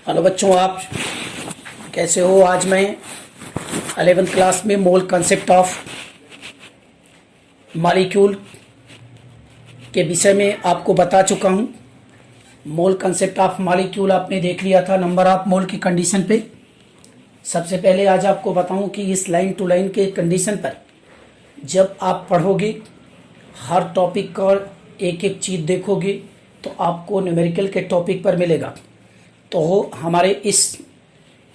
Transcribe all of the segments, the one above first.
Hello बच्चों, आप कैसे हो। आज मैं 11th क्लास में मोल कंसेप्ट ऑफ मॉलिक्यूल के विषय में आपको बता चुका हूं। मोल कंसेप्ट ऑफ मॉलिक्यूल आपने देख लिया था नंबर ऑफ मोल की कंडीशन पे। सबसे पहले आज आपको बताऊं कि इस लाइन टू लाइन के कंडीशन पर जब आप पढ़ोगे, हर टॉपिक का एक एक चीज़ देखोगे तो आपको न्यूमेरिकल के टॉपिक पर मिलेगा। तो हमारे इस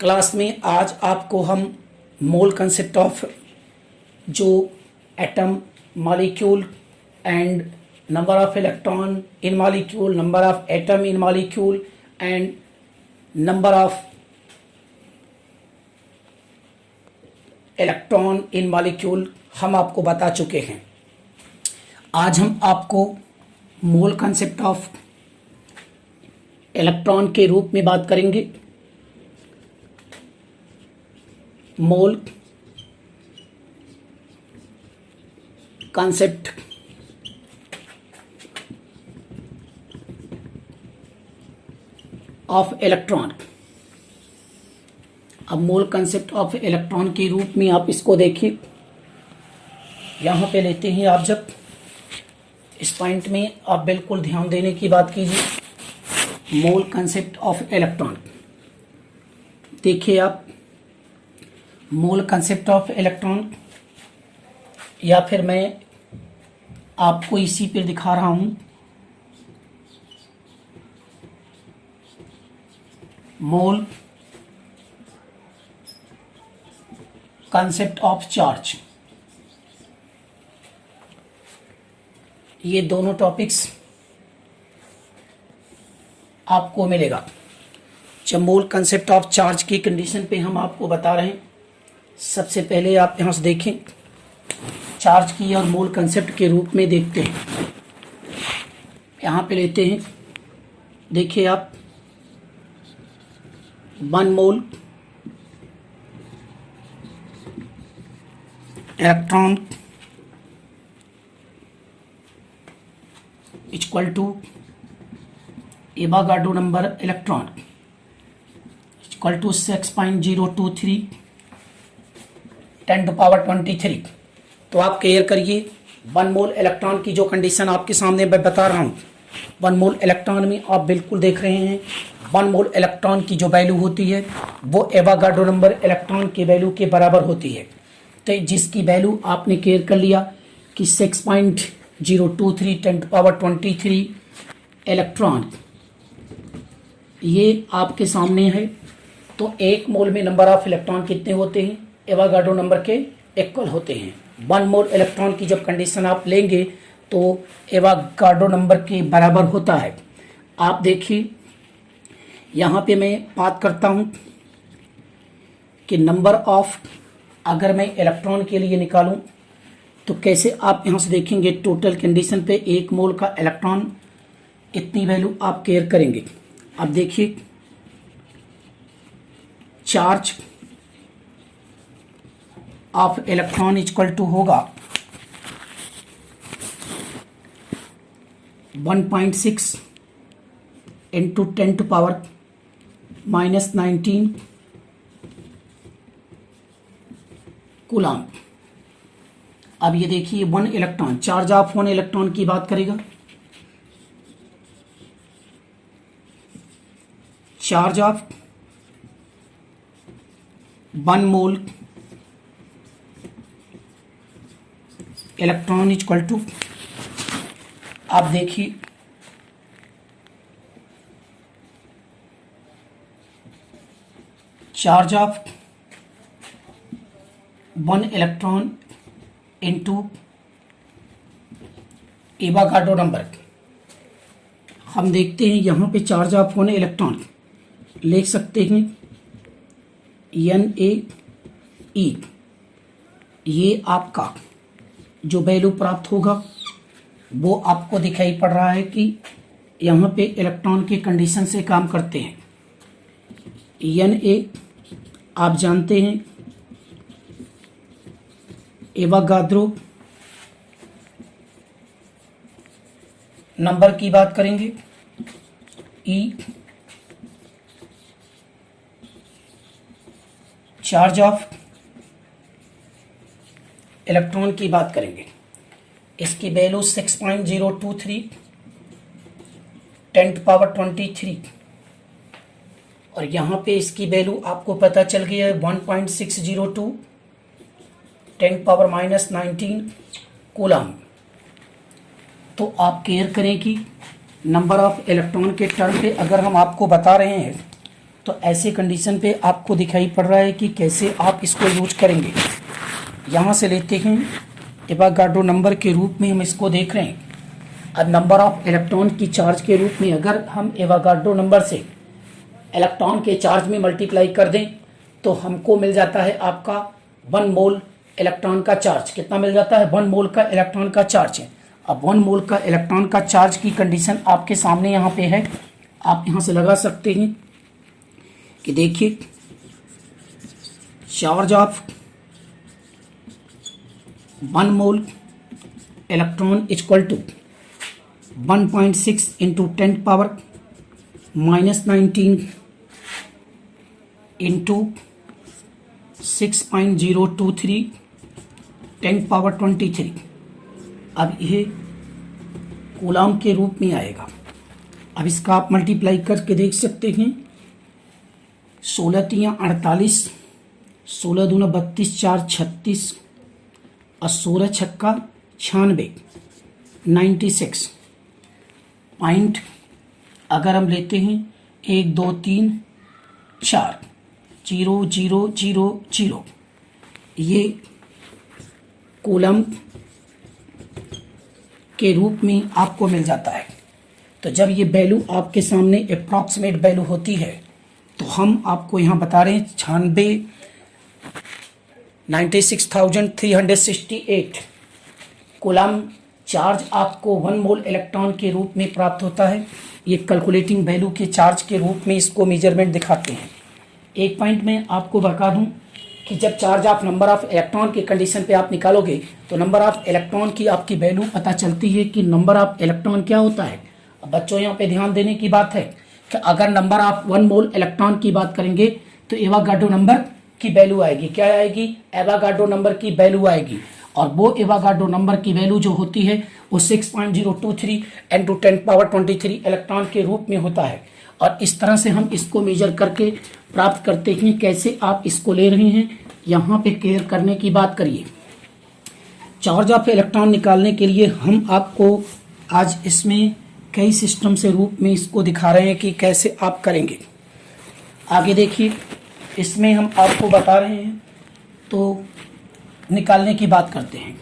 क्लास में आज आपको हम मोल कंसेप्ट ऑफ जो atom, molecule and number of electron in molecule, number of atom in molecule and number of electron in molecule हम आपको बता चुके हैं। आज हम आपको मोल कंसेप्ट ऑफ इलेक्ट्रॉन के रूप में बात करेंगे। मोल कंसेप्ट ऑफ इलेक्ट्रॉन। अब मोल कंसेप्ट ऑफ इलेक्ट्रॉन के रूप में आप इसको देखिए, यहां पे लेते हैं आप। जब इस पॉइंट में आप बिल्कुल ध्यान देने की बात कीजिए। मोल कंसेप्ट ऑफ इलेक्ट्रॉन देखिए आप। मोल कंसेप्ट ऑफ इलेक्ट्रॉन, या फिर मैं आपको इसी पे दिखा रहा हूं, मोल कंसेप्ट ऑफ चार्ज। ये दोनों टॉपिक्स आपको मिलेगा। जब मोल कंसेप्ट ऑफ चार्ज की कंडीशन पे हम आपको बता रहे हैं, सबसे पहले आप यहां से देखें, चार्ज की और मोल कंसेप्ट के रूप में देखते हैं। यहां पे लेते हैं, देखिए आप, 1 mole electron equal to Avogadro number electron equal to 6.023 10⁻23। तो आप क्लियर करिए, 1 मोल इलेक्ट्रॉन की जो कंडीशन आपके सामने मैं बता रहा हूँ, 1 मोल इलेक्ट्रॉन में आप बिल्कुल देख रहे हैं 1 मोल इलेक्ट्रॉन की जो वैल्यू होती है वो एवोगाड्रो नंबर इलेक्ट्रॉन की वैल्यू के बराबर होती है। तो जिसकी वैल्यू आपने क्लियर कर लिया कि 6.023 10⁻23 इलेक्ट्रॉन, ये आपके सामने है। तो 1 मोल में नंबर ऑफ इलेक्ट्रॉन कितने होते हैं? एवोगाड्रो नंबर के इक्वल होते हैं। 1 मोल इलेक्ट्रॉन की जब कंडीशन आप लेंगे तो एवोगाड्रो नंबर के बराबर होता है। आप देखिए, यहाँ पे मैं बात करता हूँ कि नंबर ऑफ, अगर मैं इलेक्ट्रॉन के लिए निकालूं तो कैसे आप यहाँ से देखेंगे, टोटल कंडीशन पे 1 मोल का इलेक्ट्रॉन, इतनी वैल्यू आप केयर करेंगे। अब देखिए, charge of electron equal to होगा 1.6 इंटू 10⁻⁻19 कूलम। अब ये देखिए, 1 इलेक्ट्रॉन, चार्ज ऑफ 1 इलेक्ट्रॉन की बात करेगा। Charge of 1 mole electron equal to, आप देखिए, charge of 1 electron into Avogadro number. हम देखते हैं यहाँ पे चार्ज ऑफ 1 इलेक्ट्रॉन लिख सकते हैं NaE। ये आपका जो वैल्यू प्राप्त होगा वो आपको दिखाई पड़ रहा है कि यहाँ पे इलेक्ट्रॉन के कंडीशन से काम करते हैं। Na आप जानते हैं एवोगाड्रो नंबर की बात करेंगे, E चार्ज ऑफ इलेक्ट्रॉन की बात करेंगे, इसकी वैल्यू 6.023 10⁻23 और यहाँ पे इसकी वैल्यू आपको पता चल गई है 1.602 10⁻−19 कूलम। तो आप केयर करें कि नंबर ऑफ इलेक्ट्रॉन के टर्म पे अगर हम आपको बता रहे हैं तो ऐसे कंडीशन पे आपको दिखाई पड़ रहा है कि कैसे आप इसको यूज करेंगे। यहाँ से लेते हैं एवोगाड्रो नंबर के रूप में हम इसको देख रहे हैं। अब नंबर ऑफ इलेक्ट्रॉन की चार्ज के रूप में अगर हम एवोगाड्रो नंबर से इलेक्ट्रॉन के चार्ज में मल्टीप्लाई कर दें तो हमको मिल जाता है आपका 1 मोल इलेक्ट्रॉन का चार्ज। कितना मिल जाता है? 1 मोल का इलेक्ट्रॉन का चार्ज है। अब 1 मोल का इलेक्ट्रॉन का चार्ज की कंडीशन आपके सामने यहाँ पे है, आप यहाँ से लगा सकते हैं कि देखिए charge of 1 mole electron equal to 1.6 into 10⁻−19 into 6.023 10⁻23। अब ये कूलम के रूप में आएगा। अब इसका आप मल्टीप्लाई करके देख सकते हैं, 16 तियाँ 48, 16 दूना 32, 4 36 और 16 छक्का 96 96 पॉइंट अगर हम लेते हैं 1 2 3 4 0 0 0 0 ये कूलम के रूप में आपको मिल जाता है। तो जब ये वैल्यू आपके सामने अप्रॉक्सीमेट वैल्यू होती है तो हम आपको यहाँ बता रहे हैं 96,368 कूलम चार्ज आपको 1 मोल इलेक्ट्रॉन के रूप में प्राप्त होता है। ये कैलकुलेटिंग वैल्यू के चार्ज के रूप में इसको मेजरमेंट दिखाते हैं। एक पॉइंट में आपको बता दूं कि जब charge of number of electron के कंडीशन पे आप निकालोगे तो नंबर ऑफ इलेक्ट्रॉन की आपकी वैल्यू पता चलती है कि नंबर ऑफ इलेक्ट्रॉन क्या होता है। अब बच्चों यहाँ पे ध्यान देने की बात है कि अगर नंबर ऑफ 1 मोल इलेक्ट्रॉन की बात करेंगे तो एवोगाड्रो नंबर की वैल्यू आएगी। क्या आएगी? एवोगाड्रो नंबर की वैल्यू आएगी। और वो एवोगाड्रो नंबर की वैल्यू जो होती है वो 6.023 इंटू 10⁻23 इलेक्ट्रॉन के रूप में होता है। और इस तरह से हम इसको मेजर करके प्राप्त करते हैं। कैसे आप इसको ले रहे हैं, यहाँ पे केयर करने की बात करिए। चार्ज ऑफ इलेक्ट्रॉन निकालने के लिए हम आपको आज इसमें कई सिस्टम से रूप में इसको दिखा रहे हैं कि कैसे आप करेंगे। आगे देखिए, इसमें हम आपको बता रहे हैं तो निकालने की बात करते हैं।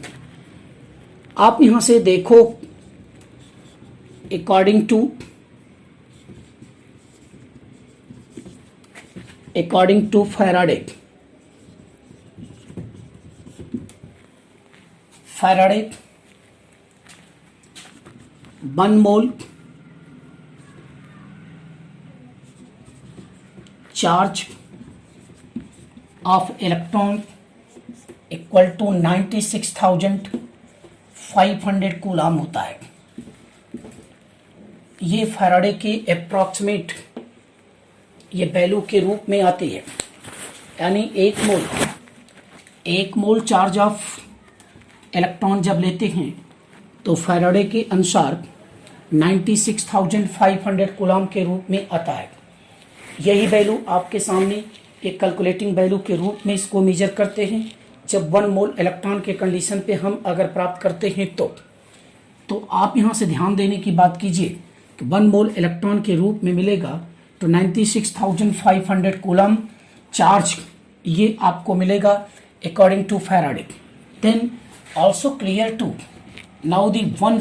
आप यहाँ से देखो, according to Faraday 1 mole charge of electron equal to 96,500 coulomb होता है। ये फैराडे के अप्रॉक्सीमेट ये वैल्यू के रूप में आती है। यानी 1 मोल चार्ज ऑफ इलेक्ट्रॉन जब लेते हैं तो फैराडे के अनुसार 96,500 कूलम के रूप में आता है। यही वैल्यू आपके सामने एक कैलकुलेटिंग वैल्यू के रूप में इसको मेजर करते हैं। जब 1 मोल इलेक्ट्रॉन के कंडीशन पे हम अगर प्राप्त करते हैं तो आप यहाँ से ध्यान देने की बात कीजिए कि 1 मोल इलेक्ट्रॉन के रूप में मिलेगा तो 96,500 कूलम चार्ज ये आपको मिलेगा according to Faraday. Then also clear to now the 1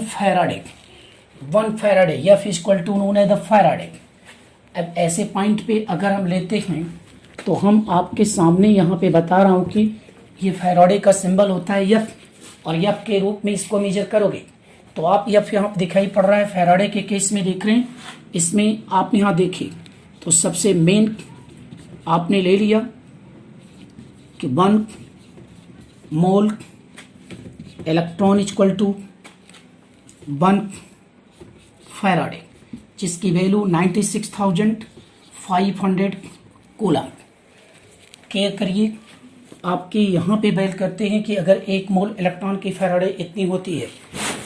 Faraday F equal to known as the Faraday. अब ऐसे पॉइंट पे अगर हम लेते हैं तो हम आपके सामने यहाँ पे बता रहा हूँ कि ये फैराडे का सिंबल होता है F, और F के रूप में इसको मेजर करोगे तो आप F यहाँ दिखाई पड़ रहा है। फैराडे के केस में देख रहे हैं, इसमें आप यहाँ देखिए तो सबसे मेन आपने ले लिया कि 1 mole electron equal to 1 Faraday, जिसकी वैल्यू 96,500 कूलम। केयर करिए। आपके यहाँ पे बैल करते हैं कि अगर 1 मोल इलेक्ट्रॉन की फैराडे इतनी होती है,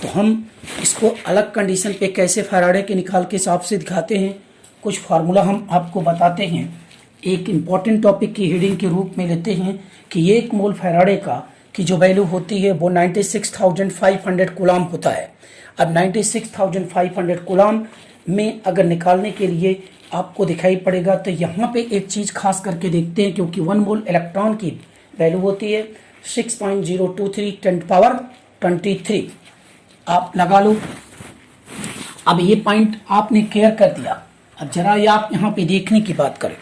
तो हम इसको अलग कंडीशन पे कैसे फैराडे के निकाल के हिसाब से दिखाते हैं। कुछ फार्मूला हम आपको बताते हैं। एक इम्पॉर्टेंट टॉपिक की हेडिंग के रूप में लेते हैं कि 1 मोल फैराडे का की जो वैल्यू होती है वो 96,500 कूलाम होता है। अब 96,500 कूलाम में अगर निकालने के लिए आपको दिखाई पड़ेगा, तो यहाँ पे एक चीज़ खास करके देखते हैं, क्योंकि 1 मोल इलेक्ट्रॉन की वैल्यू होती है 6.023 10⁻23। आप लगा लो। अब ये पॉइंट आपने क्लियर कर दिया। अब जरा ये आप यहाँ पे देखने की बात करें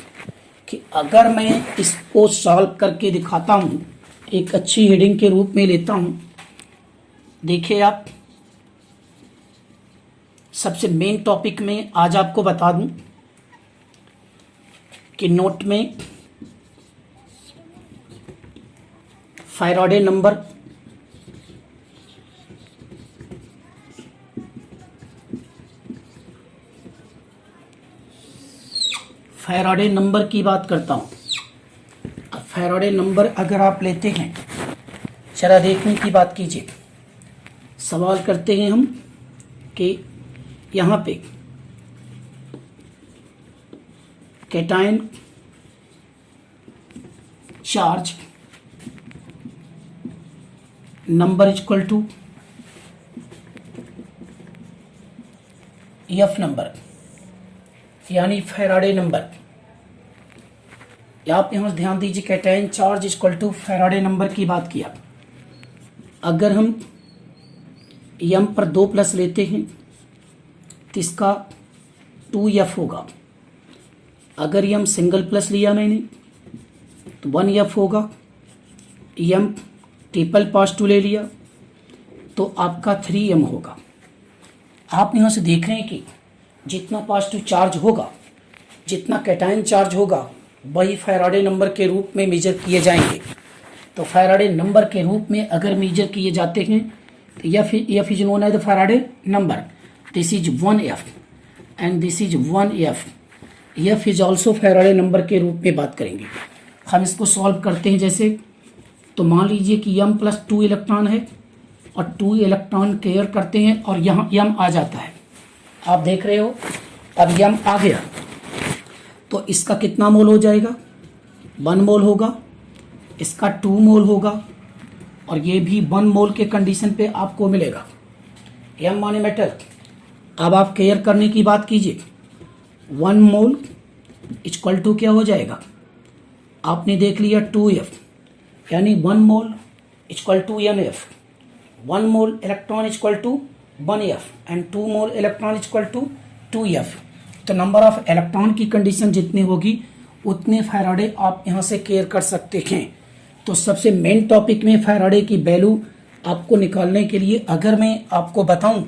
कि अगर मैं इसको सॉल्व करके दिखाता हूँ, एक अच्छी हेडिंग के रूप में लेता हूँ। देखिए आप, सबसे मेन टॉपिक में आज आपको बता दूं कि नोट में फैराडे नंबर की बात करता हूं। अब फैराडे नंबर अगर आप लेते हैं, जरा देखने की बात कीजिए। सवाल करते हैं हम कि यहाँ पे cation charge number equal to F number, यानी फैराडे नंबर। आप यहां ध्यान दीजिए, cation charge equal to Faraday number की बात किया। अगर हम एम पर 2+ लेते हैं तो इसका 2F होगा। अगर एम सिंगल प्लस लिया मैंने तो 1F होगा। एम ट्रिपल +2 ले लिया तो आपका 3M होगा। आप यहाँ से देख रहे हैं कि जितना +2 चार्ज होगा, जितना कैटायन चार्ज होगा, वही फैराडे नंबर के रूप में मेजर किए जाएंगे। तो फैराडे नंबर के रूप में अगर मेजर किए जाते हैं तो F is known as the Faraday number. This is 1F and this is 1F। F is also Faraday number के रूप में बात करेंगे। हम इसको सॉल्व करते हैं। जैसे तो मान लीजिए कि m + 2 इलेक्ट्रॉन है और 2 इलेक्ट्रॉन केयर करते हैं और यहाँ m आ जाता है। आप देख रहे हो, अब m आ गया तो इसका कितना मोल हो जाएगा? 1 मोल होगा। इसका 2 मोल होगा और ये भी 1 मोल के कंडीशन पे आपको मिलेगा। m माने मेटल। अब आप केयर करने की बात कीजिए। 1 मोल इक्वल टू क्या हो जाएगा? आपने देख लिया 2F, यानी 1 mole equal to NF। 1 mole electron equal to 1F and 2 mole electron equal to 2F। तो नंबर ऑफ इलेक्ट्रॉन की कंडीशन जितनी होगी उतने फैराडे आप यहाँ से केयर कर सकते हैं। तो सबसे मेन टॉपिक में फैराडे की वैल्यू आपको निकालने के लिए अगर मैं आपको बताऊं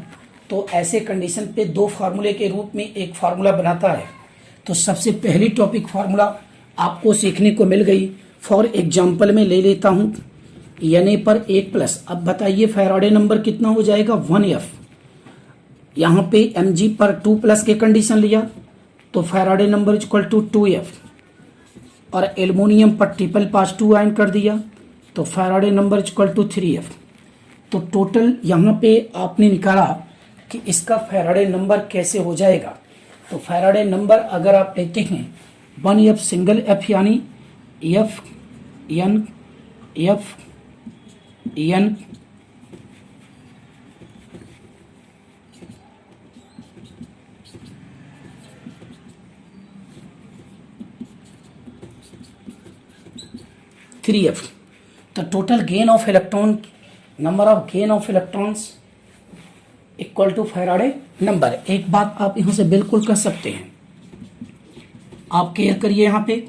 तो ऐसे कंडीशन पे 2 फार्मूले के रूप में एक फार्मूला बनाता है। तो सबसे पहली टॉपिक फार्मूला आपको सीखने को मिल गई। फॉर एग्जाम्पल में ले लेता हूं Na पर 1+। अब बताइए फैराडे नंबर कितना हो जाएगा? 1F। यहाँ पे Mg पर 2+ के कंडीशन लिया तो Faraday number equal to 2F और एल्युमिनियम पर ट्रिपल+2 ऐड कर दिया तो Faraday number equal to 3F। तो टोटल यहाँ पे आपने निकाला कि इसका फैराडे नंबर कैसे हो जाएगा। तो फैराडे नंबर अगर आप लेते हैं 1F सिंगल F, यानी F N F N 3F। तो total gain of electron, number of gain of electrons equal to Faraday number. एक बात आप यहां से बिल्कुल कर सकते हैं, आप केयर करिए। यहां पे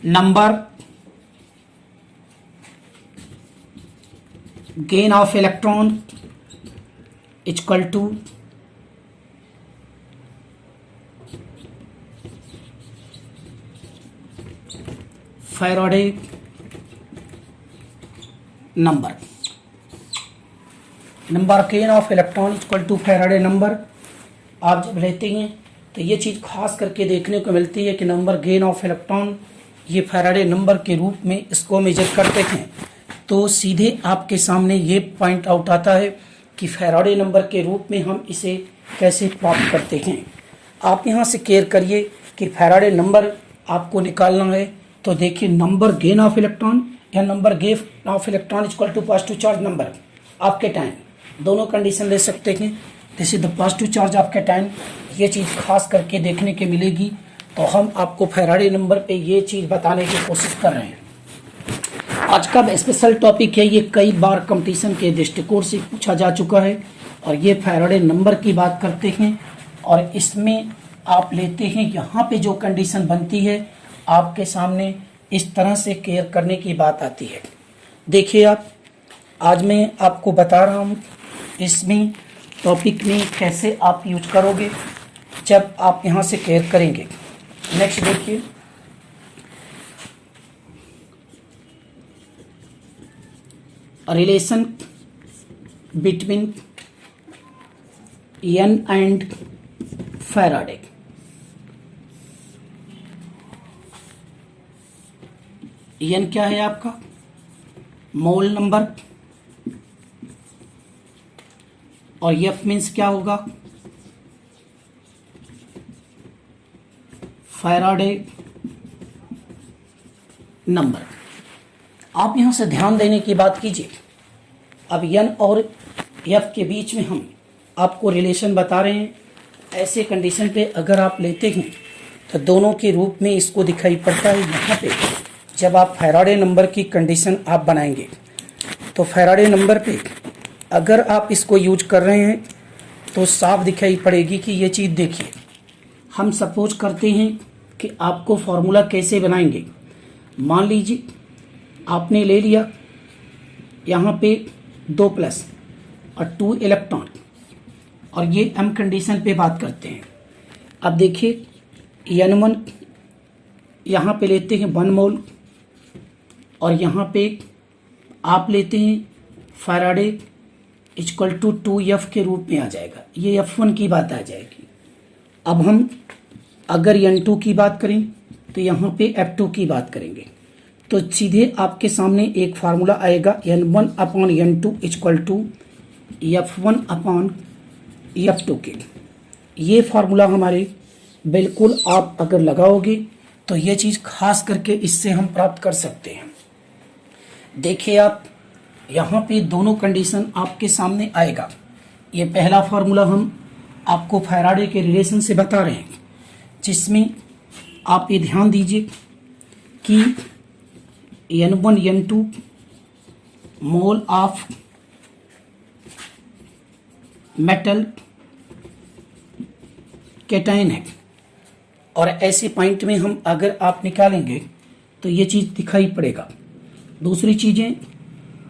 number gain of electron equal to Faraday number. Number gain of electron equal to Faraday number आप जब लेते हैं तो ये चीज़ खास करके देखने को मिलती है कि नंबर गेन ऑफ इलेक्ट्रॉन ये फैराडे नंबर के रूप में इसको मेजर करते हैं, तो सीधे आपके सामने ये पॉइंट आउट आता है कि फैराडे नंबर के रूप में हम इसे कैसे प्राप्त करते हैं। आप यहाँ से केयर करिए कि फैराडे नंबर आपको निकालना है, तो देखिए नंबर गेन ऑफ इलेक्ट्रॉन या number gain of electron equal to positive charge number आपके टाइम, दोनों कंडीशन ले सकते हैं। This is the positive charge आपके टाइम, ये चीज़ खास करके देखने के मिलेगी, तो हम आपको फैराडे नंबर पे ये चीज़ बताने की कोशिश कर रहे हैं। आज का स्पेशल टॉपिक है, ये कई बार कंपटीशन के दृष्टिकोण से पूछा जा चुका है, और ये फैराडे नंबर की बात करते हैं, और इसमें आप लेते हैं यहाँ पे जो कंडीशन बनती है आपके सामने इस तरह से केयर करने की बात आती है। देखिए आप, आज मैं आपको बता रहा हूँ इसमें टॉपिक में कैसे आप यूज करोगे जब आप यहाँ से केयर करेंगे। नेक्स्ट देखिए, relation between N and Faraday. N क्या है आपका? मोल नंबर, और एफ मीन्स क्या होगा? Faraday number. आप यहां से ध्यान देने की बात कीजिए। अब एन और एफ के बीच में हम आपको रिलेशन बता रहे हैं। ऐसे कंडीशन पे अगर आप लेते हैं तो दोनों के रूप में इसको दिखाई पड़ता है। यहाँ पे जब आप फैराडे नंबर की कंडीशन आप बनाएंगे तो फैराडे नंबर पे अगर आप इसको यूज कर रहे हैं तो साफ दिखाई पड़ेगी कि ये चीज़ देखिए। हम सपोज करते हैं कि आपको फॉर्मूला कैसे बनाएंगे। मान लीजिए आपने ले लिया यहाँ पे 2 प्लस और 2 इलेक्ट्रॉन, और ये एम कंडीशन पे बात करते हैं। अब देखिए N1 यहाँ पे लेते हैं 1 मोल, और यहाँ पे आप लेते हैं फैराडे इक्वल टू 2F के रूप में आ जाएगा। ये F1 की बात आ जाएगी। अब हम अगर N2 की बात करें तो यहाँ पे F2 की बात करेंगे, तो सीधे आपके सामने एक फार्मूला आएगा N1 upon N2 equal to F1 upon F2 के। ये फार्मूला हमारे बिल्कुल आप अगर लगाओगे तो ये चीज़ खास करके इससे हम प्राप्त कर सकते हैं। देखिए आप, यहाँ पे दोनों कंडीशन आपके सामने आएगा। ये पहला फार्मूला हम आपको फैराडे के रिलेशन से बता रहे हैं, जिसमें आप ये ध्यान दीजिए कि N1 N2 mole of metal cation है, और ऐसे पॉइंट में हम अगर आप निकालेंगे तो ये चीज़ दिखाई पड़ेगा। दूसरी चीज़ें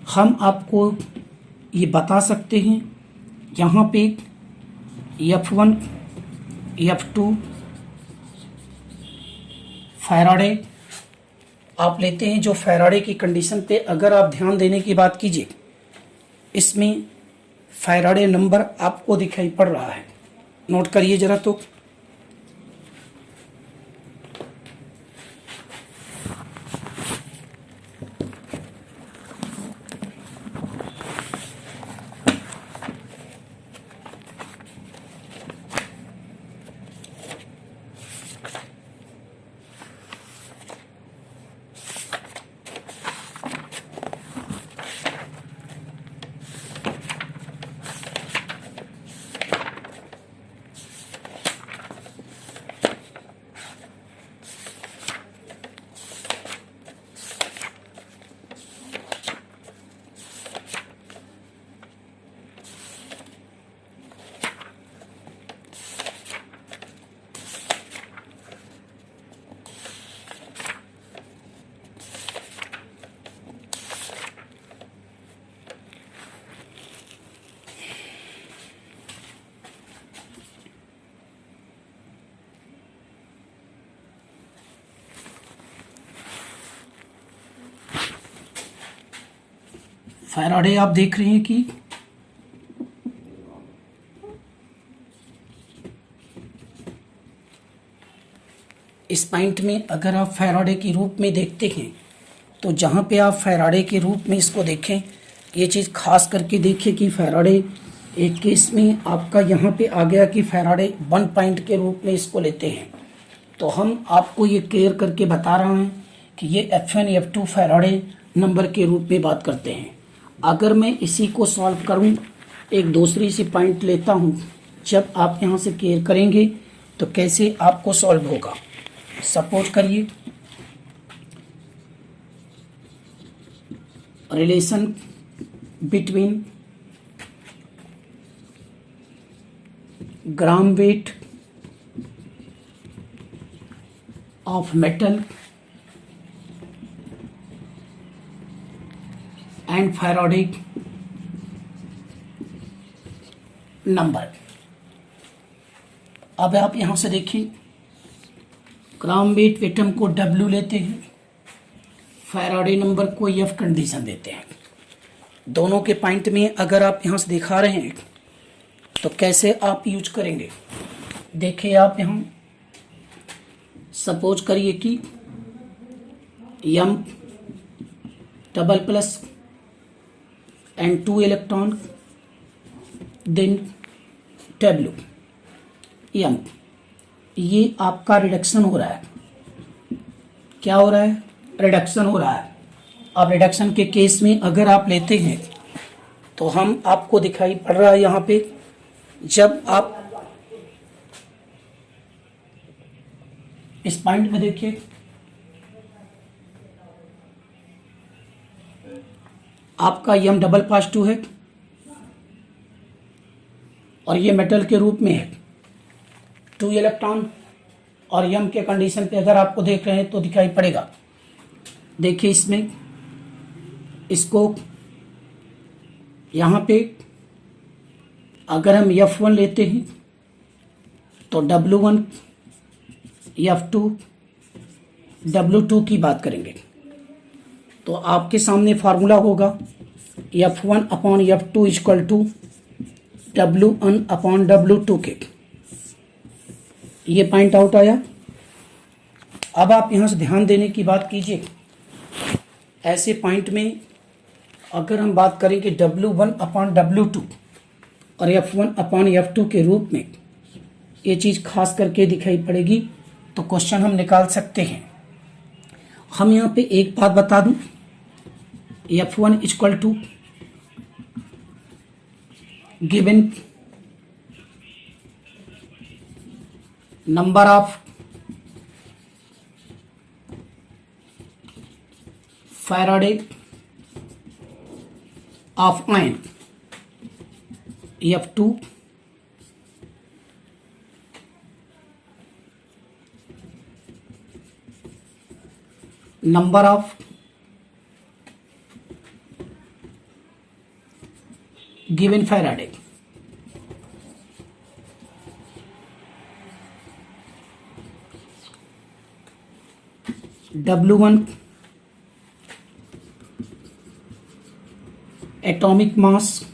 हम आपको ये बता सकते हैं, यहाँ पे F1 F2 फैराडे आप लेते हैं। जो फैराडे की कंडीशन पे अगर आप ध्यान देने की बात कीजिए, इसमें फैराडे नंबर आपको दिखाई पड़ रहा है। नोट करिए जरा। तो फैराडे आप देख रहे हैं कि इस पॉइंट में अगर आप फैराडे के रूप में देखते हैं तो जहाँ पे आप फैराडे के रूप में इसको देखें, ये चीज़ खास करके देखिए कि फैराडे एक केस में आपका यहाँ पे आ गया कि फैराडे 1 पॉइंट के रूप में इसको लेते हैं। तो हम आपको ये क्लियर करके बता रहे हैं कि ये F1 F2 फैराडे नंबर के रूप में बात करते हैं। अगर मैं इसी को सॉल्व करूं, एक दूसरी सी पॉइंट लेता हूं, जब आप यहाँ से क्लियर करेंगे तो कैसे आपको सॉल्व होगा। सपोज करिए relation between gram weight of metal and Faraday number. अब आप यहां से देखिए, ग्राम वेट एटम को W लेते हैं, फैराडे नंबर को F कंडीशन देते हैं। दोनों के पॉइंट में अगर आप यहां से दिखा रहे हैं तो कैसे आप यूज करेंगे। देखिए आप यहां सपोज करिए कि M double plus and 2 electron then W M, ये आपका रिडक्शन हो रहा है। क्या हो रहा है? रिडक्शन हो रहा है। अब रिडक्शन के केस में अगर आप लेते हैं तो हम आपको दिखाई पड़ रहा है यहाँ पे, जब आप इस पॉइंट में देखिए, आपका M डबल पॉजिटिव है और ये मेटल के रूप में है 2 इलेक्ट्रॉन, और M के कंडीशन पे अगर आपको देख रहे हैं तो दिखाई पड़ेगा। देखिए इसमें इसको यहाँ पे अगर हम F1 लेते हैं तो W1 F2 W2 की बात करेंगे तो आपके सामने फार्मूला होगा F1 upon F2 equal to W1 upon W2 के। ये पॉइंट आउट आया। अब आप यहाँ से ध्यान देने की बात कीजिए, ऐसे पॉइंट में अगर हम बात करें कि W1 अपॉन W2 और F1 अपॉन F2 के रूप में, ये चीज़ खास करके दिखाई पड़ेगी तो क्वेश्चन हम निकाल सकते हैं। हम यहाँ पे एक बात बता दूं, F1 equal to given number of Faraday of ion F2 number of given Faraday. W1 atomic mass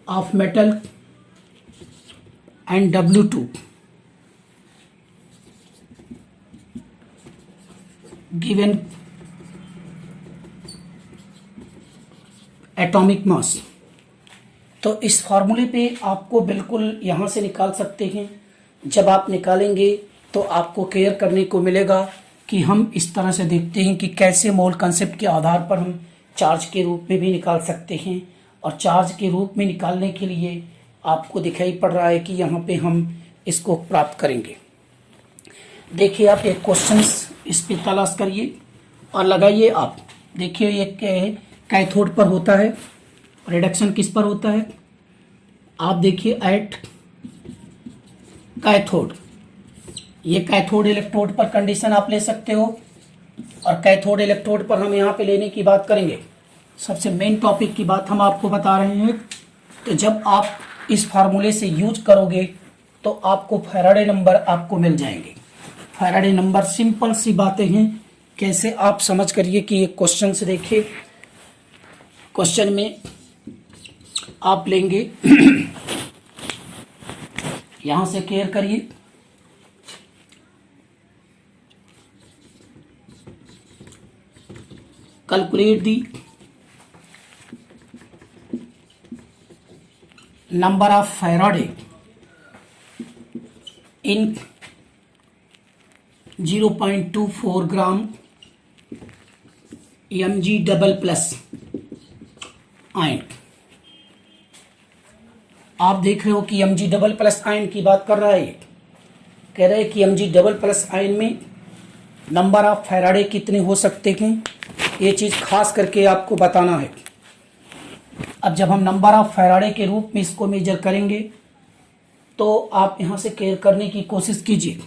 of metal and W2 given atomic mass. तो इस फार्मूले पे आपको बिल्कुल यहाँ से निकाल सकते हैं। जब आप निकालेंगे तो आपको क्लियर करने को मिलेगा कि हम इस तरह से देखते हैं कि कैसे मोल कंसेप्ट के आधार पर हम चार्ज के रूप में भी निकाल सकते हैं। और चार्ज के रूप में निकालने के लिए आपको दिखाई पड़ रहा है कि यहाँ पे हम इसको प्राप्त करेंगे। देखिए आप एक क्वेश्चन इस पे तलाश करिए और लगाइए। आप देखिए ये कैथोड पर होता है, रिडक्शन किस पर होता है, आप देखिए एट कैथोड। ये कैथोड इलेक्ट्रोड पर कंडीशन आप ले सकते हो और कैथोड इलेक्ट्रोड पर हम यहाँ पे लेने की बात करेंगे। सबसे मेन टॉपिक की बात हम आपको बता रहे हैं। तो जब आप इस फार्मूले से यूज करोगे तो आपको फैराडे नंबर आपको मिल जाएंगे। फैराडे नंबर सिंपल सी बातें हैं, कैसे आप समझ करिए कि ये क्वेश्चन से देखिए। क्वेश्चन में आप लेंगे यहाँ से क्लियर करिए calculate the number of Faraday in 0.24 gram Mg double plus ion. आप देख रहे हो कि Mg डबल प्लस आयन की बात कर रहा है। कह रहे हैं कि Mg डबल प्लस आयन में नंबर ऑफ फैराडे कितने हो सकते हैं, ये चीज़ खास करके आपको बताना है। अब जब हम नंबर ऑफ फैराडे के रूप में इसको मेजर करेंगे तो आप यहाँ से केयर करने की कोशिश कीजिए।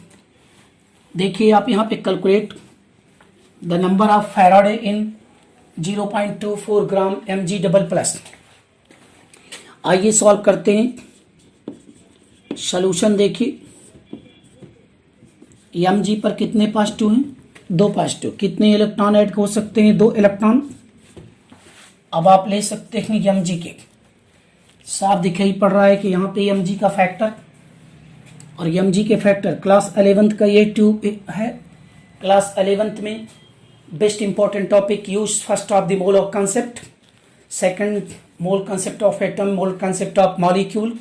देखिए आप यहाँ पे calculate the number of Faraday in 0.24 gram Mg double plus. आइए सॉल्व करते हैं। सॉल्यूशन देखिए, Mg पर कितने पॉजिटिव हैं, 2 पॉजिटिव। कितने इलेक्ट्रॉन ऐड हो सकते हैं, 2 इलेक्ट्रॉन। अब आप ले सकते हैं Mg के, साफ दिखाई पड़ रहा है कि यहाँ पे Mg का फैक्टर और Mg के फैक्टर क्लास 11th का ये ट्यूब है। क्लास 11th में best important topic use first of the mole of concept, second mole concept of atom, mole concept of molecule.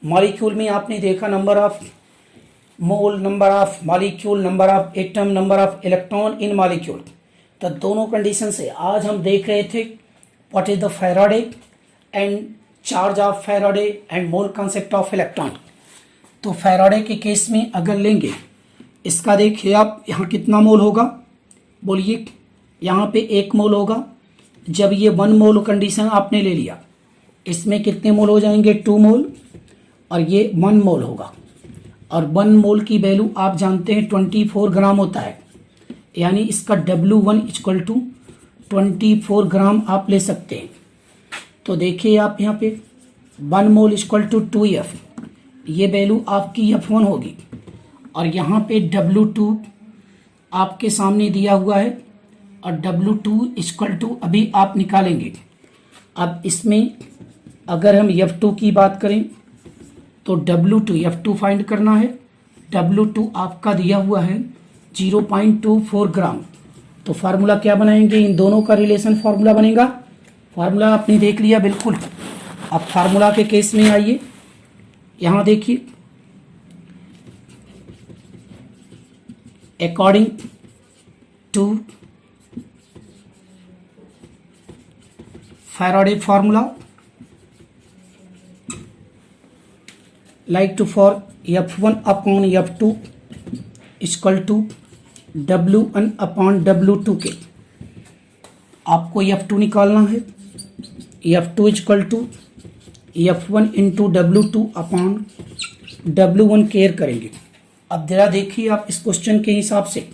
Molecule में आपने देखा number of mole, number of molecule, number of atom, number of electron in molecule. तो दोनों condition से आज हम देख रहे थे what is the Faraday and charge of Faraday and mole concept of electron. तो फैराडे के केस में अगर लेंगे, इसका देखिए आप यहाँ कितना मोल होगा, बोलिए। यहाँ पे 1 मोल होगा। जब ये 1 मोल कंडीशन आपने ले लिया, इसमें कितने मोल हो जाएंगे, 2 मोल, और ये 1 मोल होगा। और 1 मोल की वैल्यू आप जानते हैं 24 ग्राम होता है, यानी इसका W1 इक्वल टू 24 ग्राम आप ले सकते हैं। तो देखिए आप यहाँ पे 1 मोल इक्वल टू 2F, ये वैल्यू आपकी F1 होगी। और यहाँ पे W2 आपके सामने दिया हुआ है, और W2 इक्वल टू अभी आप निकालेंगे। अब इसमें अगर हम F2 की बात करें तो F2 फाइंड करना है। W2 आपका दिया हुआ है 0.24 ग्राम। तो फार्मूला क्या बनाएंगे, इन दोनों का रिलेशन फार्मूला बनेगा। फार्मूला आपने देख लिया बिल्कुल। अब फार्मूला के केस में आइए, यहाँ देखिए according to Faraday formula, like to for F1 upon F2 equal to W1 upon W2 के आपको F2 निकालना है। F2 equal to F1 into W2 upon W1 care करेंगे। अब जरा देखिए आप इस क्वेश्चन के हिसाब से,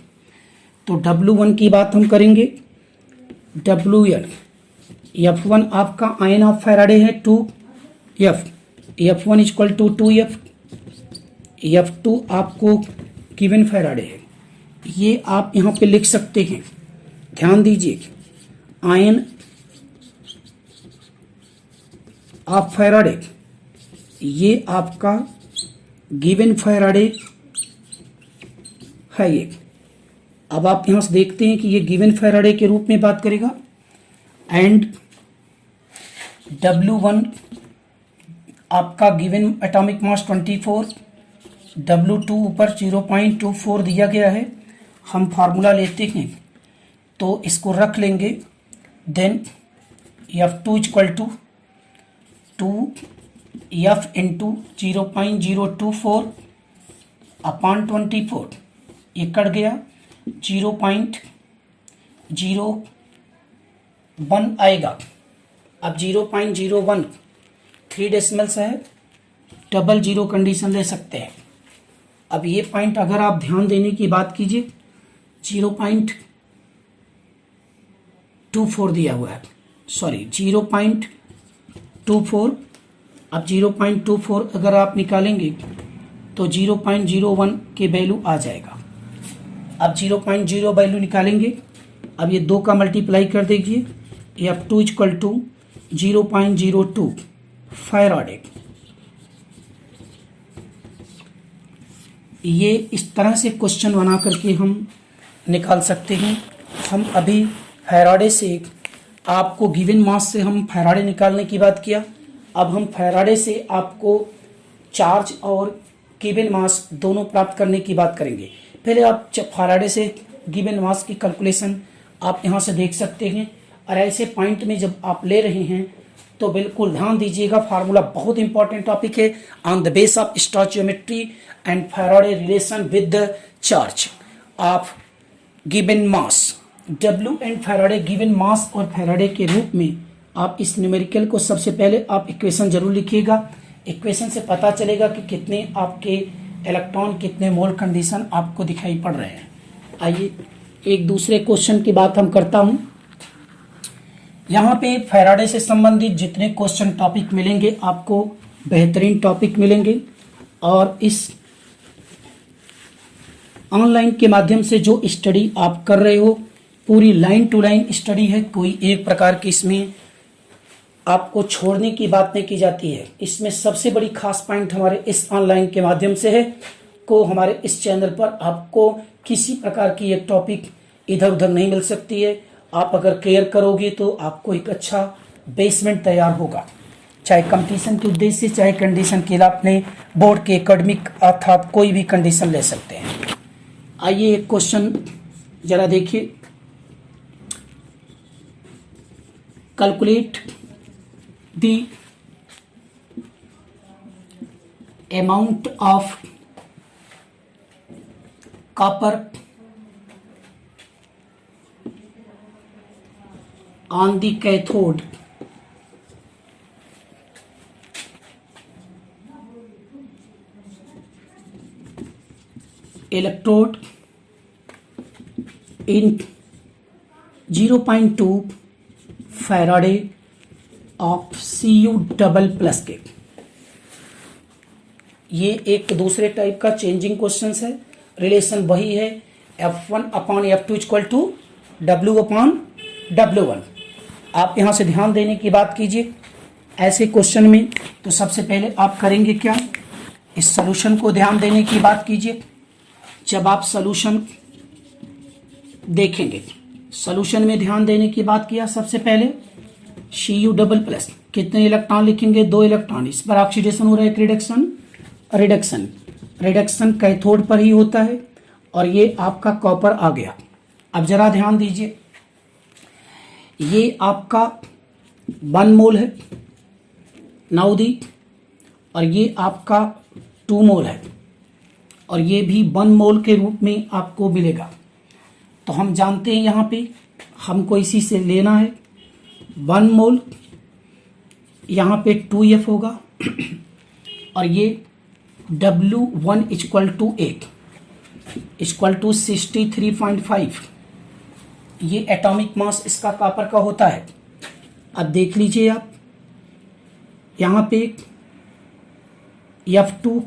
तो W1 की बात हम करेंगे। W1 F1 आपका आयन ऑफ फैराडे है 2F, F1 equal to 2F, F2 आपको गिवन फैराडे है। ये आप यहाँ पे लिख सकते हैं। ध्यान दीजिए, आयन ऑफ फैराडे, ये आपका गिवन फैराडे है ये। अब आप यहाँ से देखते हैं कि ये गिवन फैराडे के रूप में बात करेगा। एंड W1 आपका गिवन एटॉमिक मास 24, W2 ऊपर 0.24 दिया गया है। हम फार्मूला लेते हैं तो इसको रख लेंगे। Then F2 equal to 2F into 0.024 upon 24, ये कट गया, 0.01 आएगा। अब 0.01 3 डेसिमल्स है, 00 कंडीशन ले सकते हैं। अब ये पॉइंट अगर आप ध्यान देने की बात कीजिए, 0.24 दिया हुआ है, सॉरी 0.24। अब 0.24 अगर आप निकालेंगे तो 0.01 के वैल्यू आ जाएगा। अब 0.0 वैल्यू निकालेंगे। अब ये 2 का मल्टीप्लाई कर दीजिए, F2 इक्वल टू 0.02 फैराडे। ये इस तरह से क्वेश्चन बना करके हम निकाल सकते हैं। हम अभी फैराडे से आपको गिवन मास से हम फैराडे निकालने की बात किया। अब हम फैराडे से आपको चार्ज और गिवन मास दोनों प्राप्त करने की बात करेंगे। पहले आप फैराडे से गिवन मास की कैलकुलेशन आप यहाँ से देख सकते हैं। और ऐसे पॉइंट में जब आप ले रहे हैं तो बिल्कुल ध्यान दीजिएगा, फार्मूला बहुत इंपॉर्टेंट टॉपिक है। On the base of stoichiometry and Faraday relation with the charge of given mass, W and Faraday given mass और फैराडे के रूप में आप इस न्यूमेरिकल को सबसे पहले आप इक्वेशन जरूर लिखिएगा। इक्वेशन से पता चलेगा कि कितने आपके इलेक्ट्रॉन, कितने मोल कंडीशन आपको दिखाई पड़ रहे हैं। आइए एक दूसरे क्वेश्चन की बात हम करता हूं। यहाँ पे फैराडे से संबंधित जितने क्वेश्चन टॉपिक मिलेंगे आपको बेहतरीन टॉपिक मिलेंगे। और इस ऑनलाइन के माध्यम से जो स्टडी आप कर रहे हो पूरी लाइन टू लाइन स्टडी है, कोई एक प्रकार की इसमें आपको छोड़ने की बात नहीं की जाती है। इसमें सबसे बड़ी खास पॉइंट हमारे इस ऑनलाइन के माध्यम से है को हमारे इस चैनल पर आपको किसी प्रकार की एक टॉपिक इधर उधर नहीं मिल सकती है। आप अगर केयर करोगे तो आपको एक अच्छा बेसमेंट तैयार होगा, चाहे कंपटीशन के उद्देश्य से, चाहे कंडीशन के लिए अपने बोर्ड के एकेडमिक अर्थात कोई भी कंडीशन ले सकते हैं। आइए एक क्वेश्चन जरा देखिए। Calculate the amount of copper on the cathode electrode in 0.2 Faraday of Cu double plus के। ये एक दूसरे टाइप का चेंजिंग क्वेश्चन है। रिलेशन वही है, F1 upon F2 equal to W upon W1। आप यहां से ध्यान देने की बात कीजिए ऐसे क्वेश्चन में। तो सबसे पहले आप करेंगे क्या, इस सॉल्यूशन को ध्यान देने की बात कीजिए। जब आप सॉल्यूशन देखेंगे, सॉल्यूशन में ध्यान देने की बात किया, सबसे पहले Cu डबल प्लस कितने इलेक्ट्रॉन लिखेंगे, 2 इलेक्ट्रॉन। इस पर ऑक्सीडेशन हो रहा है, रिडक्शन रिडक्शन रिडक्शन कैथोड पर ही होता है। और ये आपका कॉपर आ गया। अब जरा ध्यान दीजिए, ये आपका 1 मोल है नाउदी, और ये आपका 2 मोल है, और ये भी 1 मोल के रूप में आपको मिलेगा। तो हम जानते हैं यहाँ पे हमको इसी से लेना है 1 मोल, यहाँ पे 2F होगा, और ये W1 equal to 8 equal to 63.5। ये एटॉमिक मास इसका कॉपर का होता है। अब देख लीजिए आप, यहाँ पे F2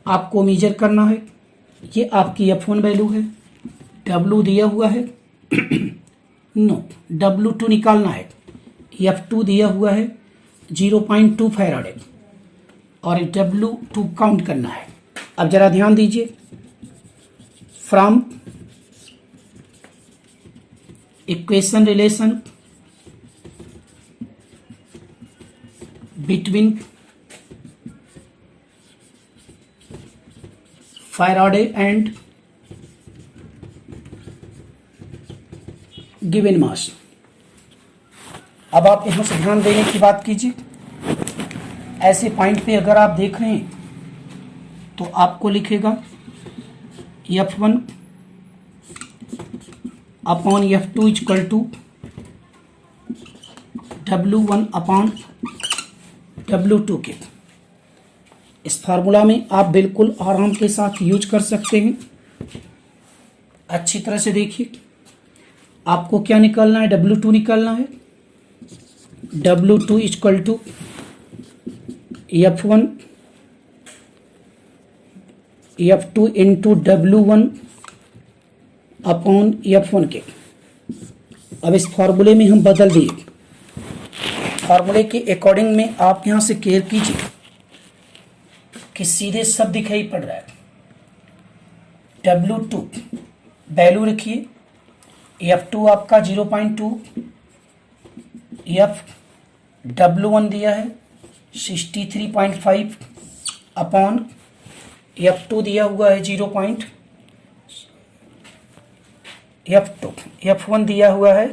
आपको मेजर करना है, ये आपकी F1 वैल्यू है। W दिया हुआ है नो, W2 निकालना है। F2 दिया हुआ है 0.2 फैराडे और W2 काउंट करना है। अब जरा ध्यान दीजिए, from equation relation between Faraday and given mass. अब आप यहां से ध्यान देने की बात कीजिए। ऐसे पॉइंट पे अगर आप देख रहे हैं तो आपको लिखेगा F1 upon F2 equal to W1 upon W2 के। इस फार्मूला में आप बिल्कुल आराम के साथ यूज कर सकते हैं। अच्छी तरह से देखिए, आपको क्या निकालना है, W2 निकालना है। W2 equal to F1 F2 into W1 upon F1 के। अब इस फार्मूले में हम बदल दिए, फार्मूले के अकॉर्डिंग में आप यहां से केयर कीजिए कि सीधे सब दिखाई पड़ रहा है। W2 वैल्यू रखिए F2 आपका 0.2, एफ W1 दिया है 63.5 अपॉन F2 दिया हुआ है 0. F1 दिया हुआ है,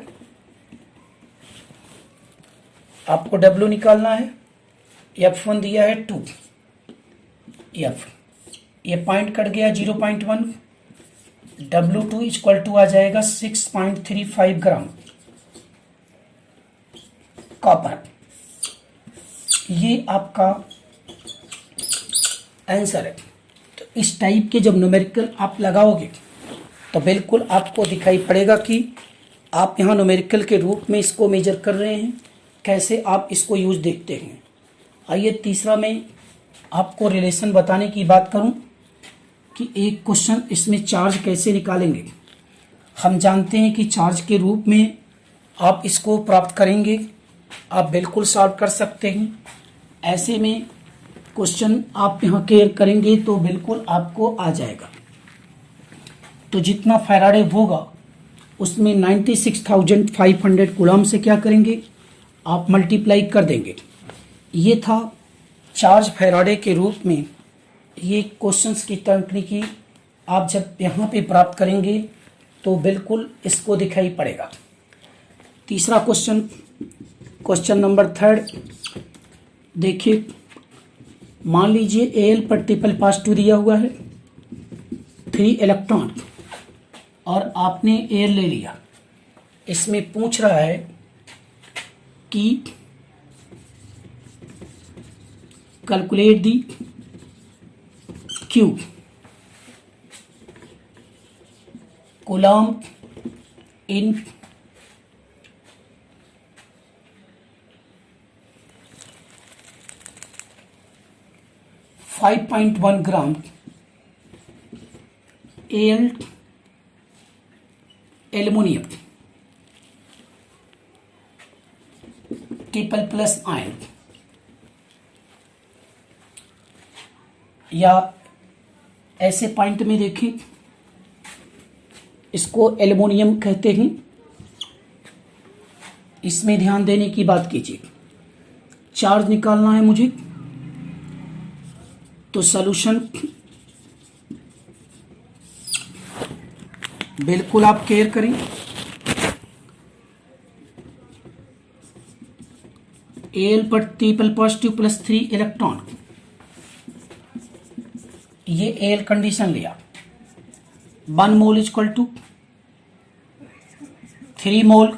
आपको W निकालना है, F1 दिया है 2, ये पॉइंट कट गया 0.1, W2 इक्वल टू आ जाएगा 6.35 ग्राम कॉपर। ये आपका आंसर है। तो इस टाइप के जब न्यूमेरिकल आप लगाओगे तो बिल्कुल आपको दिखाई पड़ेगा कि आप यहाँ न्यूमेरिकल के रूप में इसको मेजर कर रहे हैं, कैसे आप इसको यूज देखते हैं। आइए तीसरा मैं आपको रिलेशन बताने की बात करूं कि एक क्वेश्चन इसमें चार्ज कैसे निकालेंगे। हम जानते हैं कि चार्ज के रूप में आप इसको प्राप्त करेंगे, आप बिल्कुल सॉल्व कर सकते हैं। ऐसे में क्वेश्चन आप यहाँ केयर करेंगे तो बिल्कुल आपको आ जाएगा। तो जितना फैराडे होगा उसमें 96,500 कूलम से क्या करेंगे, आप मल्टीप्लाई कर देंगे। ये था चार्ज फैराडे के रूप में। ये क्वेश्चंस की तकनीकी आप जब यहाँ पे प्राप्त करेंगे तो बिल्कुल इसको दिखाई पड़ेगा। तीसरा क्वेश्चन नंबर 3 देखिए, मान लीजिए Al पर ट्रिपल पास 2 दिया हुआ है, 3 इलेक्ट्रॉन, और आपने एयर ले लिया। इसमें पूछ रहा है कि calculate the Q coulomb in .1 gram L aluminium triple plus ion, या ऐसे पॉइंट में देखें, इसको एल्युमिनियम कहते हैं। इसमें ध्यान देने की बात कीजिए। चार्ज निकालना है मुझे, तो सॉल्यूशन बिल्कुल आप केयर करें। Al पर ट्रिपल पॉजिटिव प्लस 3 इलेक्ट्रॉन, ये Al कंडीशन लिया। 1 मोल इक्वल टू 3 मोल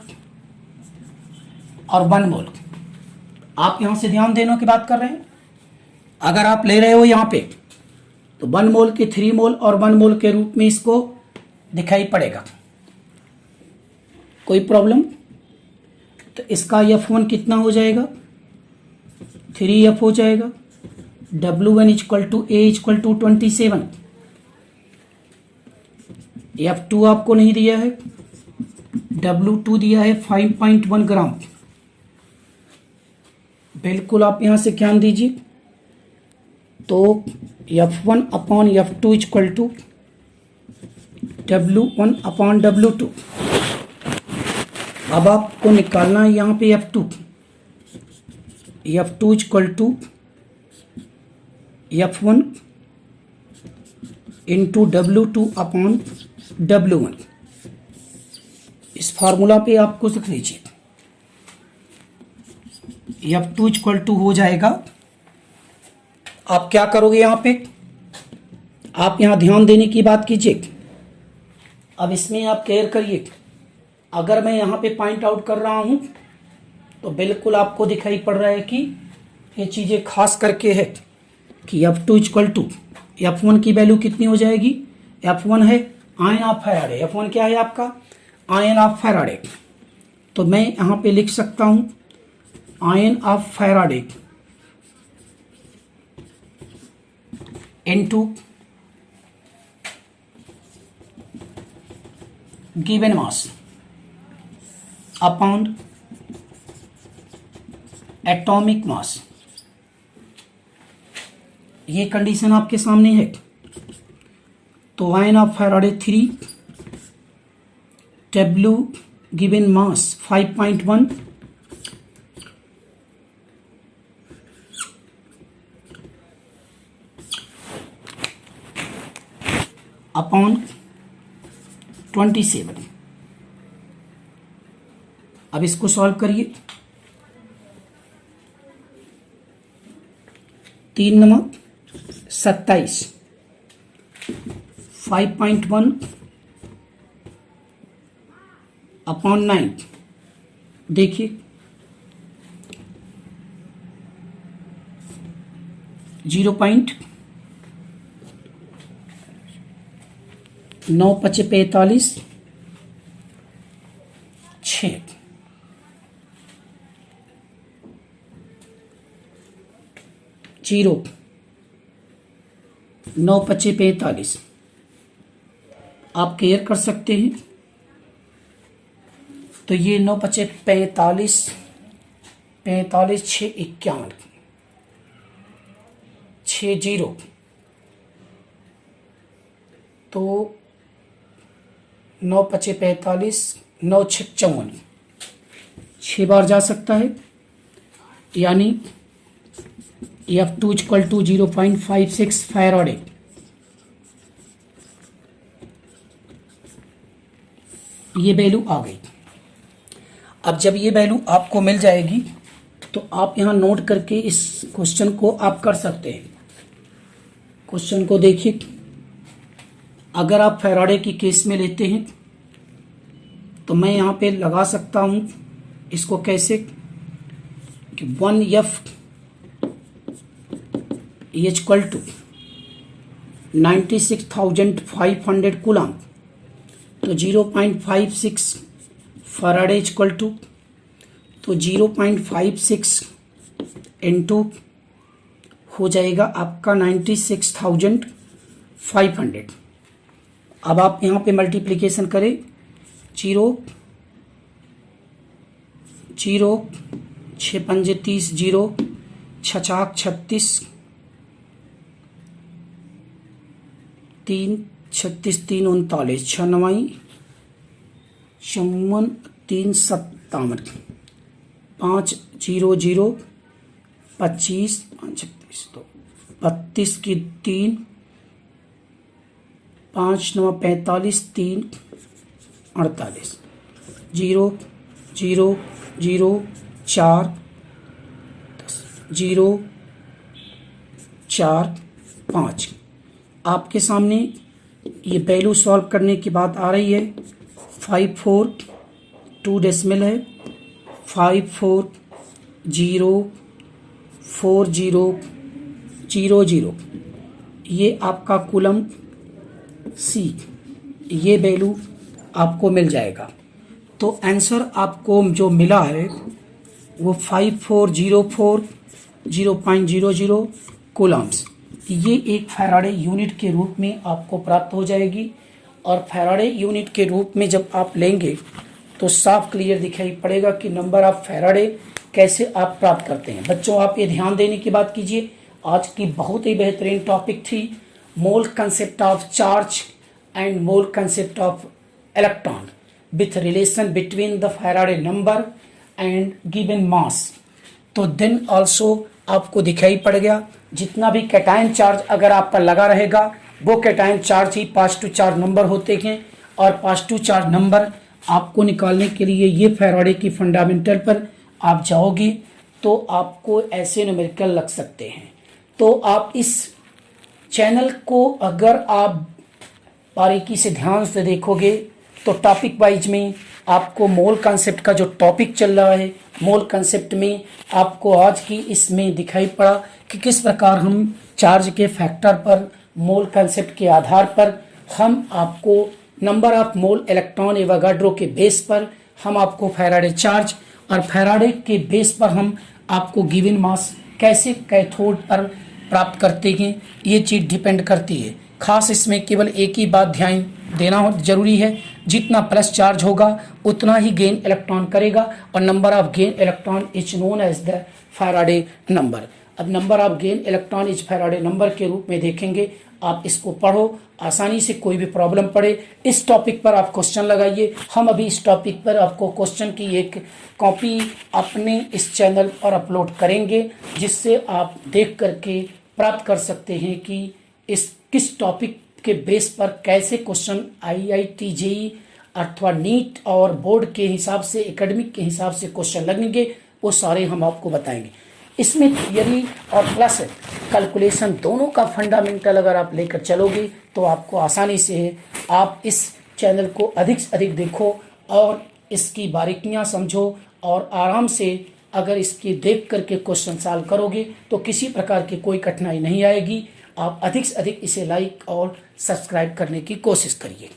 और 1 मोल। आप यहां से ध्यान देने की बात कर रहे हैं। अगर आप ले रहे हो यहां पे तो 1 मोल के 3 मोल और 1 मोल के रूप में इसको दिखाई पड़ेगा। कोई प्रॉब्लम? तो इसका F1 कितना हो जाएगा, 3F हो जाएगा। W1 equal to A equal to 27। F2 आपको नहीं दिया है, W2 दिया है 5.1 ग्राम। बिल्कुल आप यहां से ध्यान दीजिए। तो F1 upon F2 equal to W1 upon W2। अब आपको निकालना है यहां पे F2 equal to F1 into W2 upon W1। इस फार्मूला पे आपको लिख लीजिए। F2 इक्वल टू हो जाएगा, आप क्या करोगे यहां पे, आप यहां ध्यान देने की बात कीजिए। अब इसमें आप केयर करिए। अगर मैं यहां पे पॉइंट आउट कर रहा हूं तो बिल्कुल आपको दिखाई पड़ रहा है कि ये चीजें खास करके है कि F2 इक्वल टू F1 की वैल्यू कितनी हो जाएगी। F1 है आयन ऑफ फैराडे। F1 क्या है आपका, आयन ऑफ फैराडे। तो मैं यहां पे लिख सकता हूं ion of Faraday into given mass upon atomic mass. ये कंडीशन आपके सामने है। तो ion of Faraday 3 W given mass 5.1 upon 27। अब इसको सॉल्व करिए। 3 नमक 27 5.1 अपॉन 9 देखिए 0.9 6 0.9 आप क्लियर कर सकते हैं। तो ये 9 45 6 51 6 0 तो 9 45 9 6 54 6 बार जा सकता है, यानी F2 इक्वल टू 0.56 फैराडे। ये वैल्यू आ गई। अब जब ये वैल्यू आपको मिल जाएगी तो आप यहाँ नोट करके इस क्वेश्चन को आप कर सकते हैं। क्वेश्चन को देखिए, अगर आप फैराडे की केस में लेते हैं तो मैं यहाँ पे लगा सकता हूँ इसको कैसे कि 1F इक्वल टू 96,500 कूलम, तो 0.56 फैराडे इक्वल टू तो 0.56 इंटू हो जाएगा आपका 96,500। अब आप यहाँ पे मल्टीप्लिकेशन करें 0 0 6 पंजे 30 0 छचाक 36 3 36 3 39 6 9 54 3 57 5 0 0 25 5 36 तो 32 की 3 5 9 45 3 48 0 0 0 4 0 4 5। आपके सामने ये वैल्यू सॉल्व करने के बाद आ रही है 542 डेसिमल है 5404000। ये आपका कूलम सी, ये वैल्यू आपको मिल जाएगा। तो आंसर आपको जो मिला है वो 5404.00 कूलम्स, ये एक फैराडे यूनिट के रूप में आपको प्राप्त हो जाएगी। और फैराडे यूनिट के रूप में जब आप लेंगे तो साफ क्लियर दिखाई पड़ेगा कि नंबर ऑफ फैराडे कैसे आप प्राप्त करते हैं। बच्चों, आप ये ध्यान देने की बात कीजिए, आज की बहुत ही बेहतरीन टॉपिक थी मोल concept of charge and mole concept of electron with relation between the Faraday number and given mass. तो देन ऑल्सो आपको दिखाई पड़ गया जितना भी कैटायन चार्ज अगर आप पर लगा रहेगा वो कैटायन चार्ज ही पॉजिटिव चार्ज नंबर होते हैं। और पॉजिटिव चार्ज नंबर आपको निकालने के लिए ये फैराडे की फंडामेंटल पर आप जाओगे तो आपको ऐसे न्यूमेरिकल लग सकते हैं। तो आप इस चैनल को अगर आप बारीकी से ध्यान से देखोगे तो टॉपिक वाइज में आपको मोल कंसेप्ट का जो टॉपिक चल रहा है, मोल कंसेप्ट में आपको आज की इसमें दिखाई पड़ा कि किस प्रकार हम चार्ज के फैक्टर पर मोल कंसेप्ट के आधार पर हम आपको number of mole electron Avogadro के बेस पर हम आपको फैराडे चार्ज और फैराडे के बेस पर हम आपको गिवन मास कैसे कैथोड पर प्राप्त करते हैं, ये चीज़ डिपेंड करती है। खास इसमें केवल एक ही बात ध्यान देना जरूरी है, जितना प्लस चार्ज होगा उतना ही गेन इलेक्ट्रॉन करेगा और number of gain electron is known as the Faraday number. अब number of gain electron is Faraday number के रूप में देखेंगे आप इसको पढ़ो आसानी से। कोई भी प्रॉब्लम पड़े इस टॉपिक पर आप क्वेश्चन लगाइए। हम अभी इस टॉपिक पर आपको क्वेश्चन की एक कॉपी अपने इस चैनल पर अपलोड करेंगे, जिससे आप देख करके प्राप्त कर सकते हैं कि इस किस टॉपिक के बेस पर कैसे क्वेश्चन IIT JEE अथवा नीट और बोर्ड के हिसाब से, एकेडमिक के हिसाब से क्वेश्चन लगेंगे, वो सारे हम आपको बताएंगे। इसमें थियरी और प्लस कैलकुलेशन दोनों का फंडामेंटल अगर आप लेकर चलोगे तो आपको आसानी से, आप इस चैनल को अधिक से अधिक देखो और इसकी बारीकियां समझो, और आराम से अगर इसकी देख करके क्वेश्चन सॉल्व करोगे तो किसी प्रकार की कोई कठिनाई नहीं आएगी। आप अधिक से अधिक इसे लाइक और सब्सक्राइब करने की कोशिश करिए।